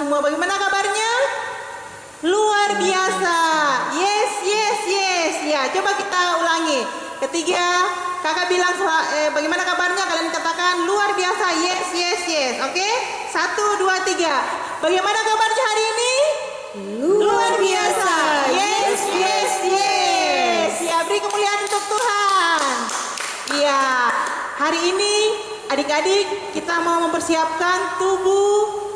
semua. Bagaimana kabarnya? Luar biasa. Yes, yes, yes. Ya, coba kita ulangi. Ketiga, kakak bilang bagaimana kabarnya? Kalian katakan luar biasa. Yes, yes, yes. Oke? 1, 2, 3. Bagaimana kabarnya hari ini? Luar biasa. Yes, yes, yes. Ya, beri kemuliaan untuk Tuhan. Iya, hari ini adik-adik kita mau mempersiapkan tubuh,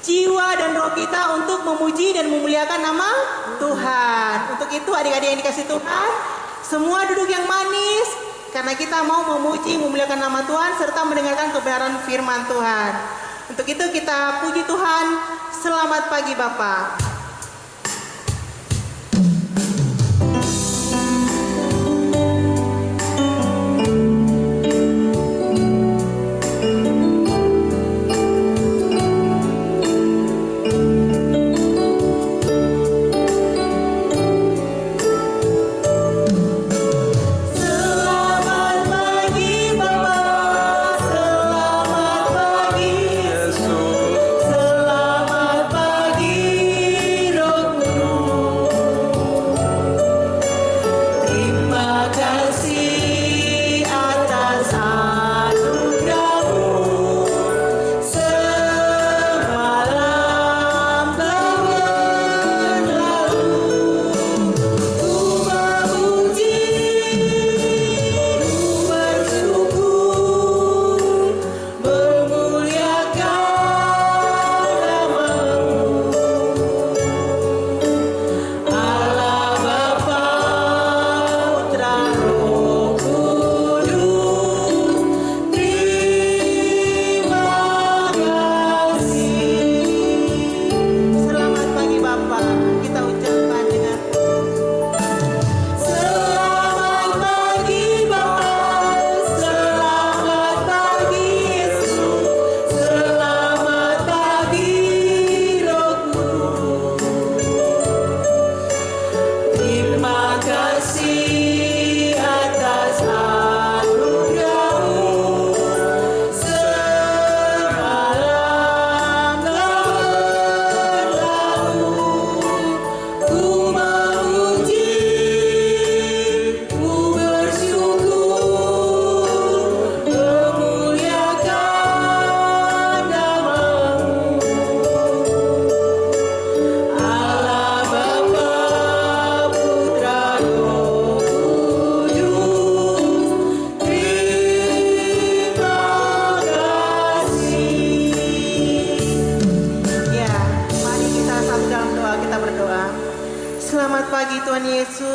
jiwa dan roh kita untuk memuji dan memuliakan nama Tuhan. Untuk itu adik-adik yang dikasih Tuhan, semua duduk yang manis karena kita mau memuji memuliakan nama Tuhan serta mendengarkan kebenaran firman Tuhan. Untuk itu kita puji Tuhan. Selamat pagi Bapak.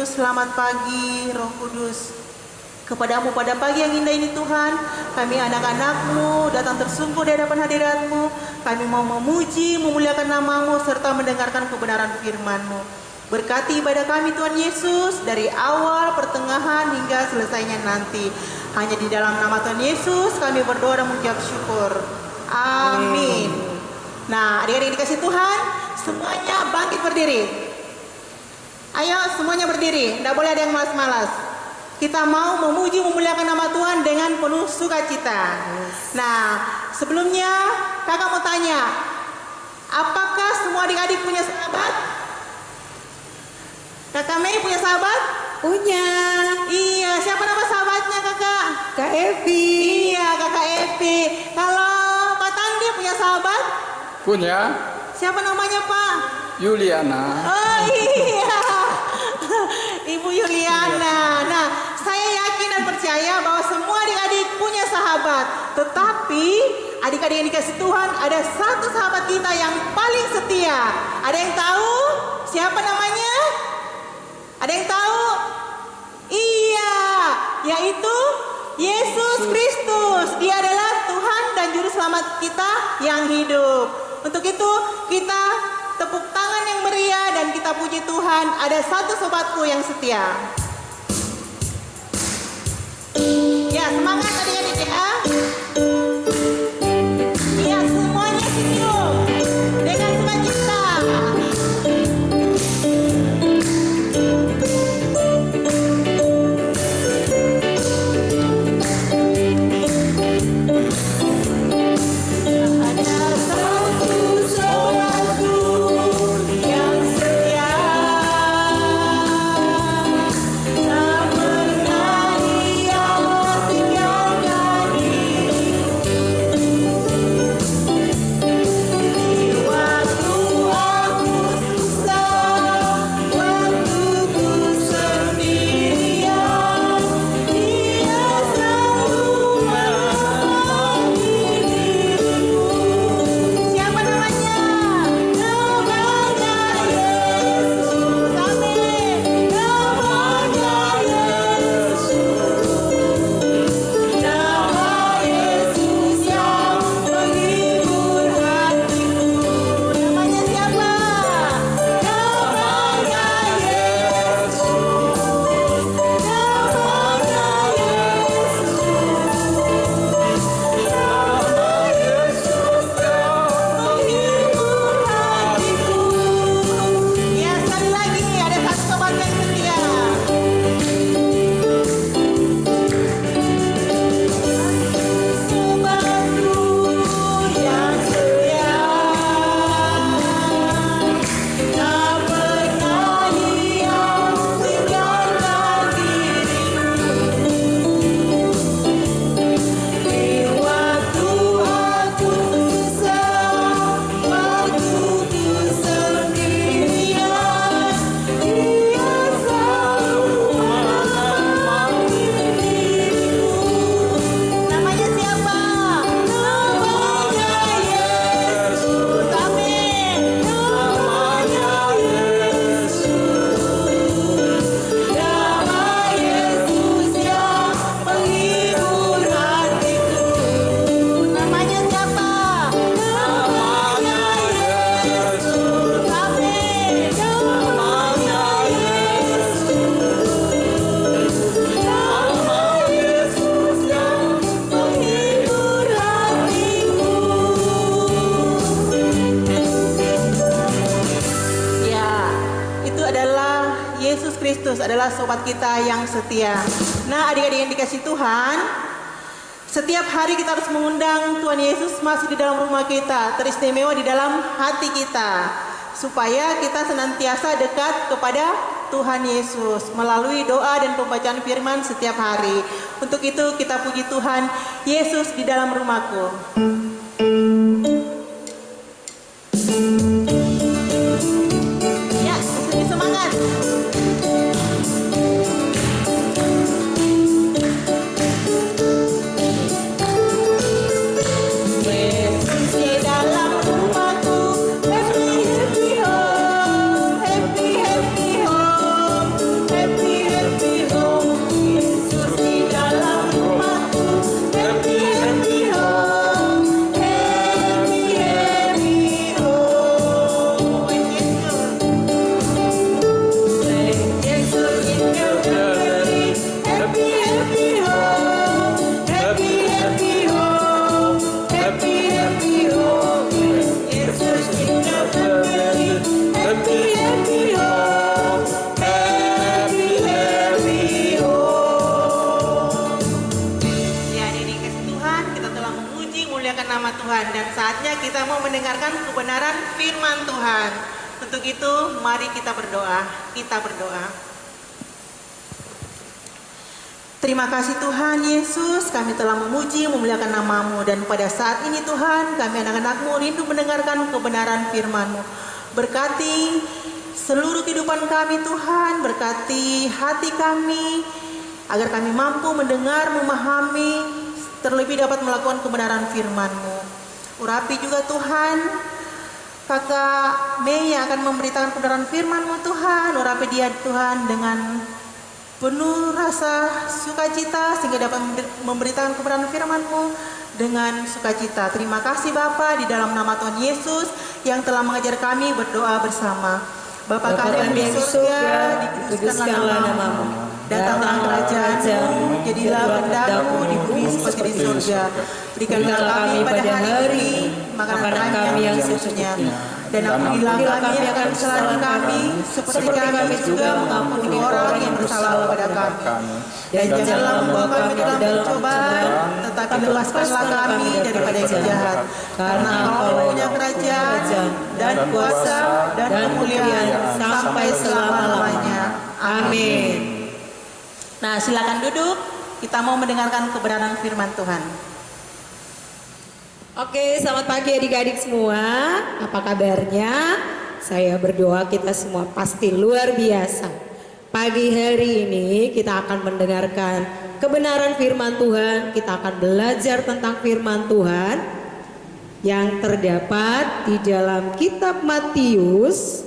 Selamat pagi Roh Kudus. Kepadamu pada pagi yang indah ini Tuhan, kami anak-anak-Mu datang tersungguh di hadapan hadirat-Mu. Kami mau memuji, memuliakan nama-Mu serta mendengarkan kebenaran firman-Mu. Berkati ibadah kami Tuhan Yesus dari awal, pertengahan hingga selesainya nanti. Hanya di dalam nama Tuhan Yesus kami berdoa dan mengucap syukur. Amin. Nah, adik-adik dikasih Tuhan, semuanya bangkit berdiri. Ayo semuanya berdiri, tidak boleh ada yang malas-malas. Kita mau memuji memuliakan nama Tuhan dengan penuh sukacita. Nah, sebelumnya kakak mau tanya, apakah semua adik-adik punya sahabat? Kakak Mei punya sahabat? Punya. Iya, siapa nama sahabatnya kakak? Kak Evi. Iya, kakak Evi. Kalau Pak Tandi punya sahabat? Punya. Siapa namanya Pak? Yuliana. Oh iya, Ibu Yuliana. Nah, saya yakin dan percaya bahwa semua adik-adik punya sahabat. Tetapi adik-adik yang dikasih Tuhan, ada satu sahabat kita yang paling setia. Ada yang tahu siapa namanya? Ada yang tahu? Iya, yaitu Yesus Kristus. Dia adalah Tuhan dan Juru Selamat kita yang hidup. Untuk itu kita tepuk tangan yang meriah dan kita puji Tuhan. Ada satu sobatku yang setia. Ya, semangat adik-adik ya. Ya, semuanya senyum dengan sukacita. Ada satu sobat Yesus Kristus adalah sobat kita yang setia. Nah, adik-adik yang dikasih Tuhan, setiap hari kita harus mengundang Tuhan Yesus masuk di dalam rumah kita, teristimewa di dalam hati kita, supaya kita senantiasa dekat kepada Tuhan Yesus melalui doa dan pembacaan firman setiap hari. Untuk itu kita puji Tuhan, Yesus di dalam rumahku. Ya, lebih semangat. Dan saatnya kita mau mendengarkan kebenaran firman Tuhan. Untuk itu mari kita berdoa. Kita berdoa. Terima kasih Tuhan Yesus, kami telah memuji memuliakan nama-Mu, dan pada saat ini Tuhan kami anak-anak-Mu rindu mendengarkan kebenaran firman-Mu. Berkati seluruh kehidupan kami Tuhan, berkati hati kami agar kami mampu mendengar, memahami, terlebih dapat melakukan kebenaran firman-Mu. Urapi juga Tuhan Kakak Mei yang akan memberitakan kebenaran firman-Mu Tuhan. Urapi dia Tuhan dengan penuh rasa sukacita sehingga dapat memberitakan kebenaran firman-Mu dengan sukacita. Terima kasih Bapa, di dalam nama Tuhan Yesus yang telah mengajar kami berdoa bersama. Bapa kami di surga, dikuduskanlah namamu. Datanglah kerajaan-Mu, jadilah kehendak-Mu di bumi seperti di surga. Berikanlah kami pada hari ini makanan kami yang secukupnya, dan ampunilah kami akan kesalahan kami, seperti kami juga mengampuni orang yang bersalah kepada kami. Dan janganlah membawa kami dalam pencobaan, tetapi lepaskanlah kami daripada yang jahat. Karena Engkau punya kerajaan dan kuasa dan kemuliaan sampai selama-lamanya. Amin. Nah, silakan duduk. Kita mau mendengarkan kebenaran firman Tuhan. Oke, selamat pagi adik-adik semua. Apa kabarnya? Saya berdoa kita semua pasti luar biasa. Pagi hari ini kita akan mendengarkan kebenaran firman Tuhan. Kita akan belajar tentang firman Tuhan yang terdapat di dalam kitab Matius.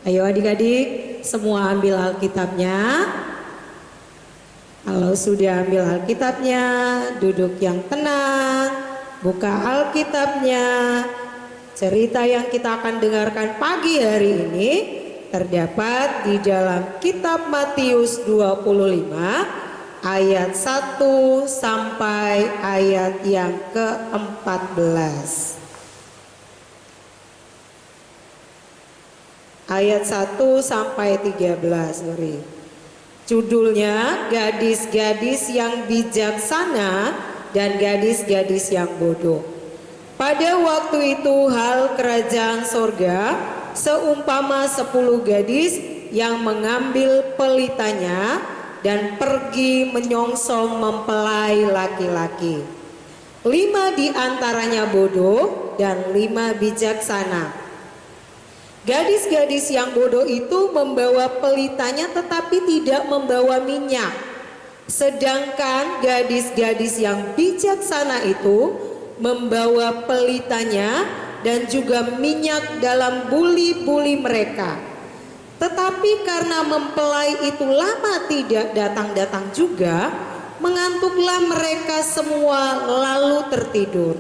Ayo adik-adik, semua ambil Alkitabnya. Kalau sudah ambil Alkitabnya, duduk yang tenang, buka Alkitabnya. Cerita yang kita akan dengarkan pagi hari ini terdapat di dalam kitab Matius 25 ayat 1 sampai ayat yang ke-14. Ayat 1 sampai 13, sorry. Judulnya gadis-gadis yang bijaksana dan gadis-gadis yang bodoh. Pada waktu itu hal kerajaan sorga seumpama 10 gadis yang mengambil pelitanya dan pergi menyongsong mempelai laki-laki. 5 di antaranya bodoh dan 5 bijaksana. Gadis-gadis yang bodoh itu membawa pelitanya tetapi tidak membawa minyak. Sedangkan gadis-gadis yang bijaksana itu membawa pelitanya dan juga minyak dalam buli-buli mereka. Tetapi karena mempelai itu lama tidak datang-datang juga, mengantuklah mereka semua lalu tertidur.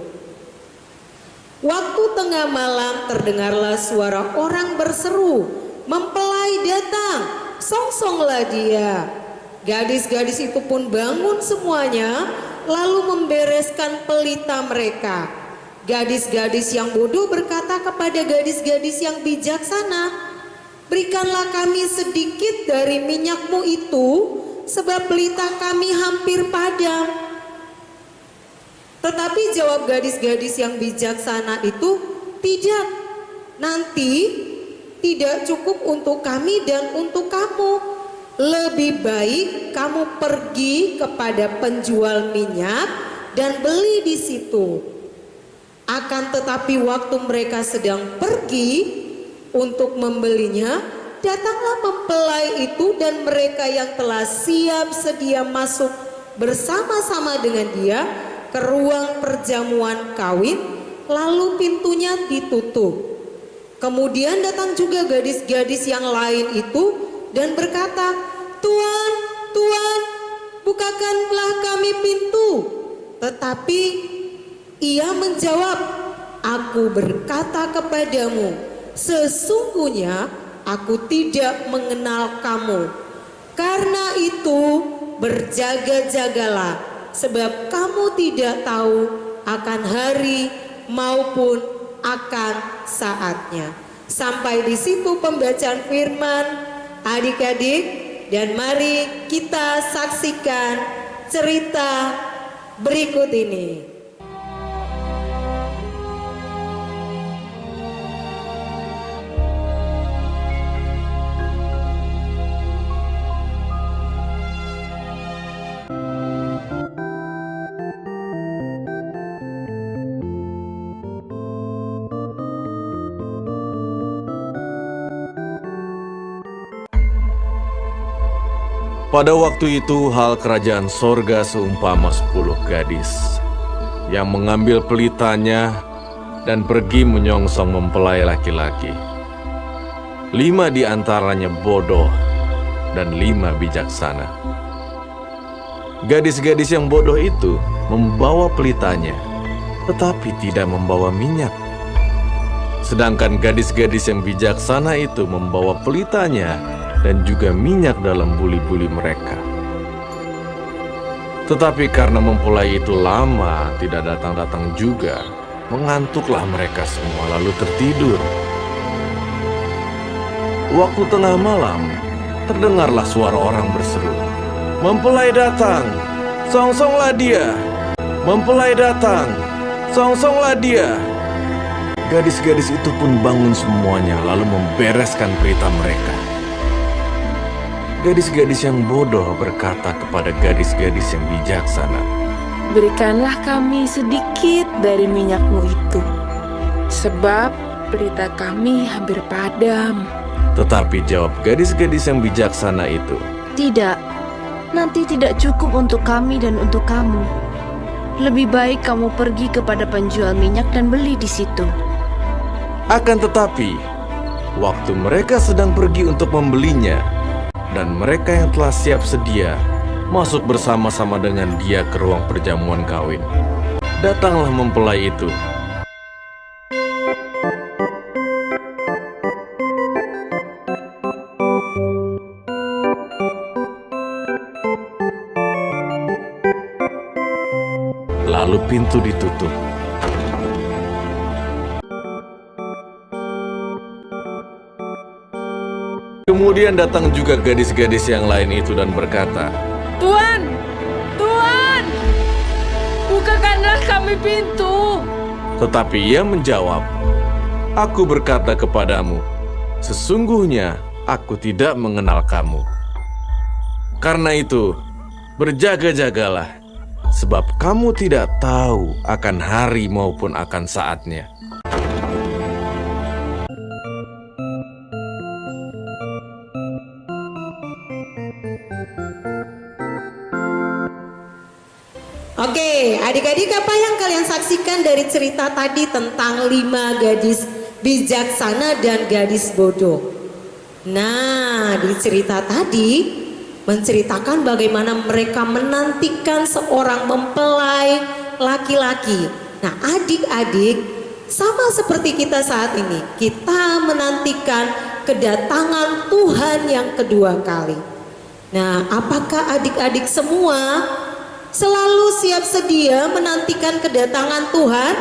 Waktu tengah malam terdengarlah suara orang berseru, "Mempelai datang, songsonglah dia." Gadis-gadis itu pun bangun semuanya, lalu membereskan pelita mereka. Gadis-gadis yang bodoh berkata kepada gadis-gadis yang bijaksana, "Berikanlah kami sedikit dari minyakmu itu, sebab pelita kami hampir padam." Tetapi jawab gadis-gadis yang bijaksana itu, "Tidak, nanti tidak cukup untuk kami dan untuk kamu. Lebih baik kamu pergi kepada penjual minyak dan beli di situ." Akan tetapi waktu mereka sedang pergi untuk membelinya, datanglah mempelai itu dan mereka yang telah siap sedia masuk bersama-sama dengan dia ke ruang perjamuan kawin, lalu pintunya ditutup. Kemudian datang juga gadis-gadis yang lain itu dan berkata, "Tuan, Tuan, bukakanlah kami pintu." Tetapi ia menjawab, "Aku berkata kepadamu, sesungguhnya aku tidak mengenal kamu. Karena itu berjaga-jagalah, sebab kamu tidak tahu akan hari maupun akan saatnya." Sampai di situ pembacaan firman adik-adik, dan mari kita saksikan cerita berikut ini. Pada waktu itu hal kerajaan sorga seumpama 10 gadis yang mengambil pelitanya dan pergi menyongsong mempelai laki-laki. 5 di antaranya bodoh dan 5 bijaksana. Gadis-gadis yang bodoh itu membawa pelitanya, tetapi tidak membawa minyak. Sedangkan gadis-gadis yang bijaksana itu membawa pelitanya dan juga minyak dalam buli-buli mereka. Tetapi karena mempelai itu lama tidak datang-datang juga, mengantuklah mereka semua lalu tertidur. Waktu tengah malam, terdengarlah suara orang berseru, "Mempelai datang, songsonglah dia! Mempelai datang, songsonglah dia!" Gadis-gadis itu pun bangun semuanya lalu membereskan pelita mereka. Gadis-gadis yang bodoh berkata kepada gadis-gadis yang bijaksana, "Berikanlah kami sedikit dari minyakmu itu, sebab pelita kami hampir padam." Tetapi jawab gadis-gadis yang bijaksana itu, "Tidak, nanti tidak cukup untuk kami dan untuk kamu. Lebih baik kamu pergi kepada penjual minyak dan beli di situ." Akan tetapi, waktu mereka sedang pergi untuk membelinya, dan mereka yang telah siap sedia masuk bersama-sama dengan dia ke ruang perjamuan kawin, datanglah mempelai itu. Lalu pintu ditutup. Kemudian datang juga gadis-gadis yang lain itu dan berkata, "Tuan, Tuan, bukakanlah kami pintu." Tetapi ia menjawab, "Aku berkata kepadamu, sesungguhnya aku tidak mengenal kamu. Karena itu, berjaga-jagalah, sebab kamu tidak tahu akan hari maupun akan saatnya." Oke, adik-adik, apa yang kalian saksikan dari cerita tadi tentang 5 gadis bijaksana dan gadis bodoh? Nah, di cerita tadi menceritakan bagaimana mereka menantikan seorang mempelai laki-laki. Nah, adik-adik, sama seperti kita saat ini, kita menantikan kedatangan Tuhan yang kedua kali. Nah, apakah adik-adik semua selalu siap sedia menantikan kedatangan Tuhan?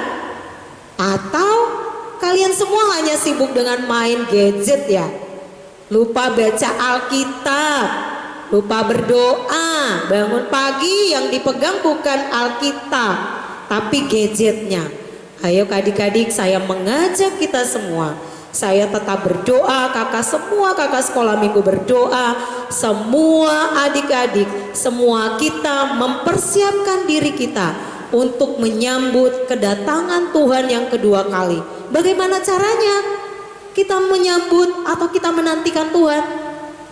Atau kalian semua hanya sibuk dengan main gadget ya? Lupa baca Alkitab, lupa berdoa, bangun pagi yang dipegang bukan Alkitab, tapi gadgetnya. Ayo adik-adik, saya mengajak kita semua, saya tetap berdoa, kakak sekolah minggu berdoa, semua adik-adik, semua kita mempersiapkan diri kita untuk menyambut kedatangan Tuhan yang kedua kali. Bagaimana caranya kita menyambut atau kita menantikan Tuhan?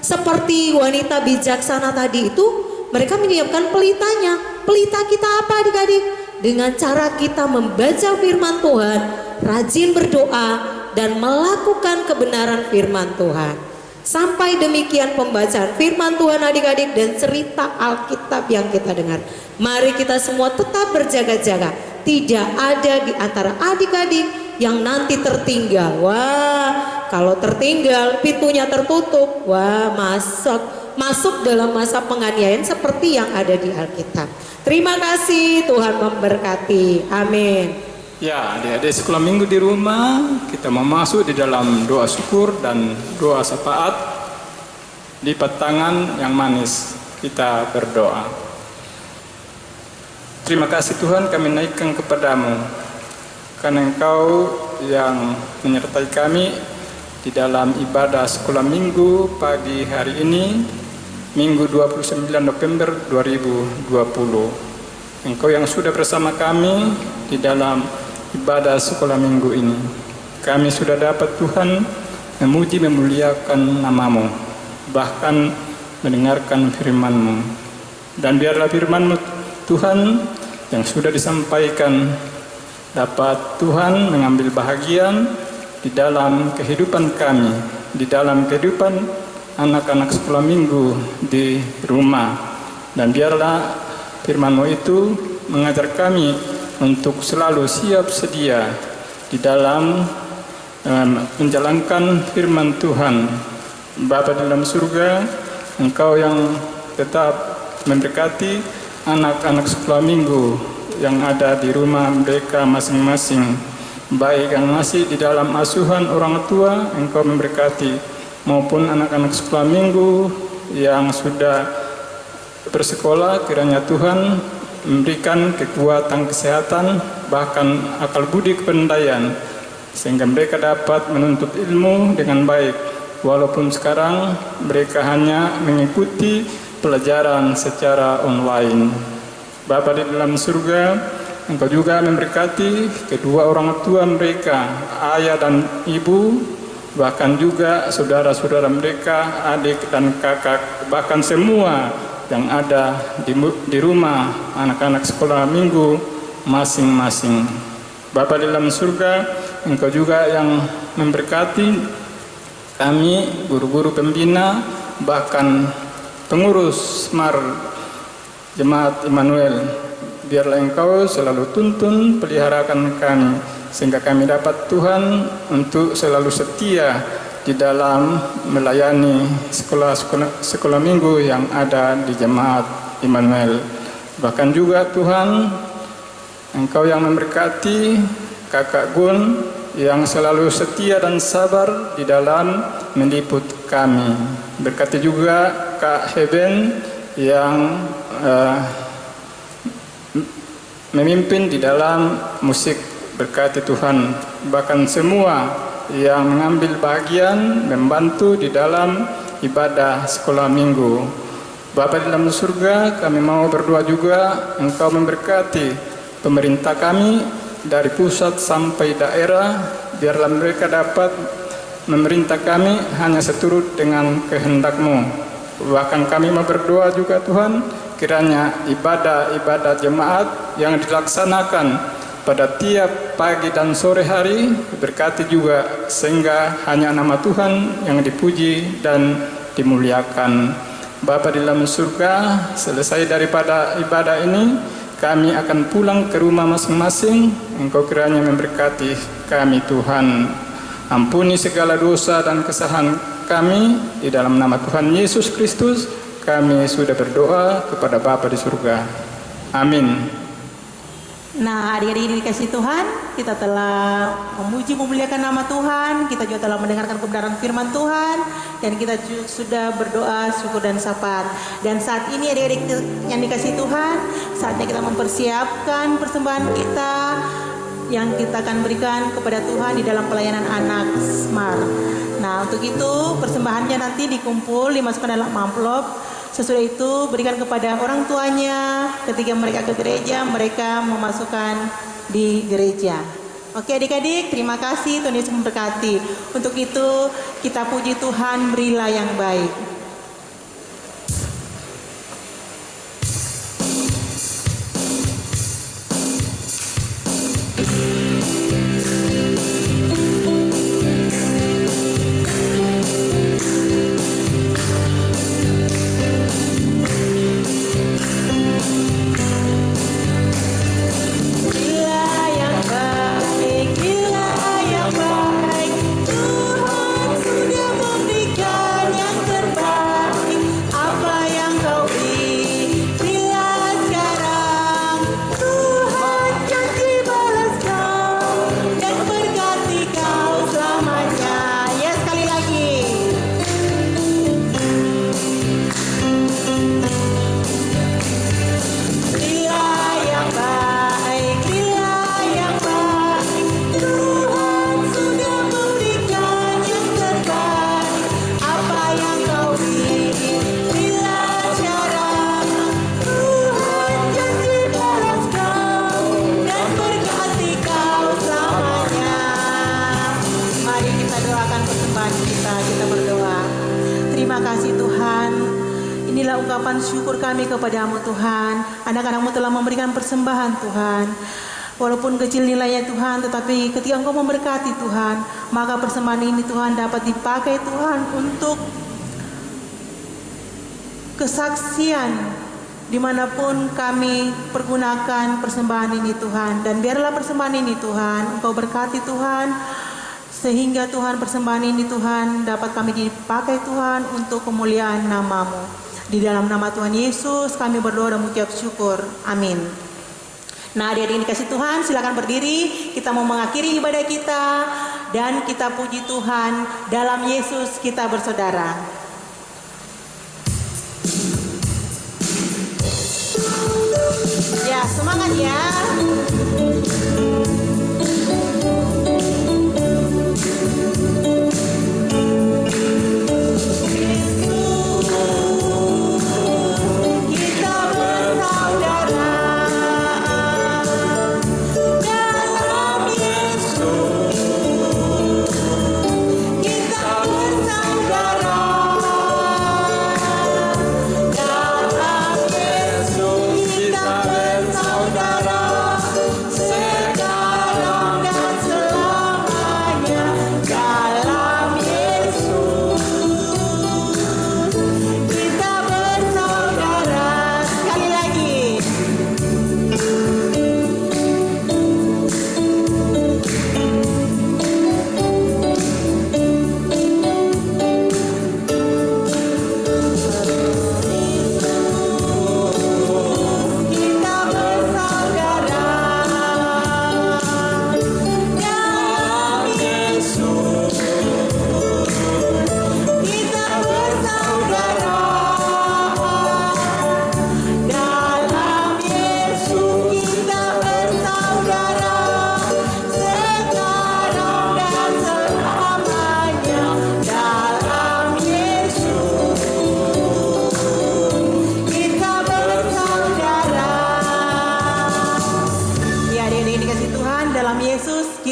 Seperti wanita bijaksana tadi itu, mereka menyiapkan pelitanya. Pelita kita apa adik-adik? Dengan cara kita membaca firman Tuhan, rajin berdoa, dan melakukan kebenaran firman Tuhan. Sampai demikian pembacaan firman Tuhan adik-adik dan cerita Alkitab yang kita dengar. Mari kita semua tetap berjaga-jaga. Tidak ada di antara adik-adik yang nanti tertinggal. Wah, kalau tertinggal pintunya tertutup. Wah, masuk dalam masa penganiayaan seperti yang ada di Alkitab. Terima kasih, Tuhan memberkati. Amin. Ya, adik-adik sekolah minggu di rumah, kita mau masuk di dalam doa syukur dan doa syafaat. Lipat tangan yang manis, kita berdoa. Terima kasih Tuhan, kami naikkan kepadamu, karena Engkau yang menyertai kami di dalam ibadah sekolah minggu pagi hari ini, Minggu 29 November 2020. Engkau yang sudah bersama kami di dalam ibadah sekolah minggu ini. Kami sudah dapat Tuhan memuji memuliakan nama-Mu, bahkan mendengarkan firman-Mu. Dan biarlah firman-Mu Tuhan yang sudah disampaikan dapat Tuhan mengambil bahagian di dalam kehidupan kami, di dalam kehidupan anak-anak sekolah minggu di rumah. Dan biarlah firman-Mu itu mengajar kami untuk selalu siap sedia di dalam menjalankan firman Tuhan. Bapa di dalam surga, Engkau yang tetap memberkati anak-anak sekolah minggu yang ada di rumah mereka masing-masing, baik yang masih di dalam asuhan orang tua, Engkau memberkati, maupun anak-anak sekolah minggu yang sudah bersekolah. Kiranya Tuhan memberikan kekuatan kesehatan, bahkan akal budi kepandaian, sehingga mereka dapat menuntut ilmu dengan baik, walaupun sekarang mereka hanya mengikuti pelajaran secara online. Bapa di dalam surga, Engkau juga memberkati kedua orang tua mereka, ayah dan ibu, bahkan juga saudara-saudara mereka, adik dan kakak, bahkan semua yang ada di rumah anak-anak sekolah minggu masing-masing. Bapa di dalam surga, Engkau juga yang memberkati kami, guru-guru pembina, bahkan pengurus Smar Jemaat Immanuel. Biarlah Engkau selalu tuntun, peliharakan kami, sehingga kami dapat Tuhan untuk selalu setia di dalam melayani sekolah minggu yang ada di Jemaat Immanuel. Bahkan juga Tuhan, Engkau yang memberkati Kakak Gun yang selalu setia dan sabar di dalam meliput kami. Berkati juga Kak Heben yang memimpin di dalam musik. Berkati Tuhan, bahkan semua yang mengambil bagian membantu di dalam ibadah sekolah minggu. Bapa di dalam surga, kami mau berdoa juga Engkau memberkati pemerintah kami dari pusat sampai daerah. Biarlah mereka dapat memerintah kami hanya seturut dengan kehendak-Mu. Bahkan kami mau berdoa juga Tuhan, kiranya ibadah-ibadah jemaat yang dilaksanakan pada tiap pagi dan sore hari berkati juga, sehingga hanya nama Tuhan yang dipuji dan dimuliakan. Bapa di dalam surga, selesai daripada ibadah ini, kami akan pulang ke rumah masing-masing. Engkau kiranya memberkati kami Tuhan. Ampuni segala dosa dan kesalahan kami. Di dalam nama Tuhan Yesus Kristus kami sudah berdoa kepada Bapa di surga. Amin. Nah, adik-adik dikasih Tuhan, kita telah memuji memuliakan nama Tuhan, kita juga telah mendengarkan kebenaran firman Tuhan, dan kita juga sudah berdoa syukur dan syafaat. Dan saat ini adik-adik yang dikasih Tuhan, saatnya kita mempersiapkan persembahan kita yang kita akan berikan kepada Tuhan di dalam pelayanan anak Smart. Nah, untuk itu persembahannya nanti dikumpul, dimasukkan dalam amplop. Sesudah itu berikan kepada orang tuanya. Ketika mereka ke gereja, mereka memasukkan di gereja. Oke adik-adik, terima kasih, Tuhan Yesus memberkati. Untuk itu kita puji Tuhan, berilah yang baik. Syukur kami kepadamu Tuhan. Anak-anakmu telah memberikan persembahan Tuhan. Walaupun kecil nilainya Tuhan, tetapi ketika Engkau memberkati Tuhan, maka persembahan ini Tuhan dapat dipakai Tuhan untuk kesaksian dimanapun kami pergunakan persembahan ini Tuhan. Dan biarlah persembahan ini Tuhan Engkau berkati Tuhan, sehingga Tuhan persembahan ini Tuhan dapat kami dipakai Tuhan untuk kemuliaan nama-Mu. Di dalam nama Tuhan Yesus kami berdoa dan mengucap syukur. Amin. Nah, adik-adik yang dikasih Tuhan, silakan berdiri. Kita mau mengakhiri ibadah kita dan kita puji Tuhan. Dalam Yesus kita bersaudara. Ya, semangat ya.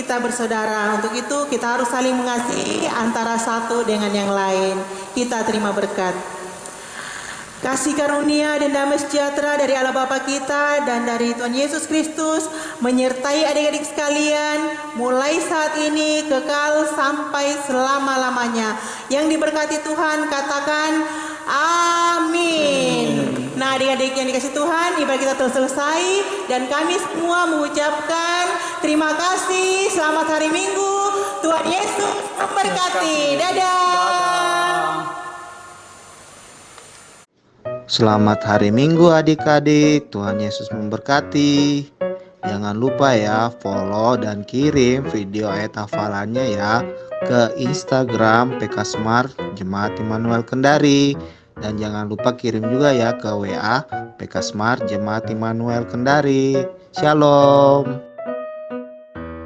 kita bersaudara. Untuk itu kita harus saling mengasihi antara satu dengan yang lain. Kita terima berkat. Kasih karunia dan damai sejahtera dari Allah Bapa kita dan dari Tuhan Yesus Kristus menyertai adik-adik sekalian mulai saat ini kekal sampai selama-lamanya. Yang diberkati Tuhan katakan amin. Nah, adik-adik yang dikasih Tuhan, ibadah kita telah selesai dan kami semua mengucapkan terima kasih. Selamat hari Minggu. Tuhan Yesus memberkati. Dadah. Selamat hari Minggu adik-adik, Tuhan Yesus memberkati. Jangan lupa ya follow dan kirim video ayat hafalannya ya ke Instagram PK Smart Jemaat Immanuel Kendari. Dan jangan lupa kirim juga ya ke WA PK Smart Jemaat Immanuel Kendari. Shalom.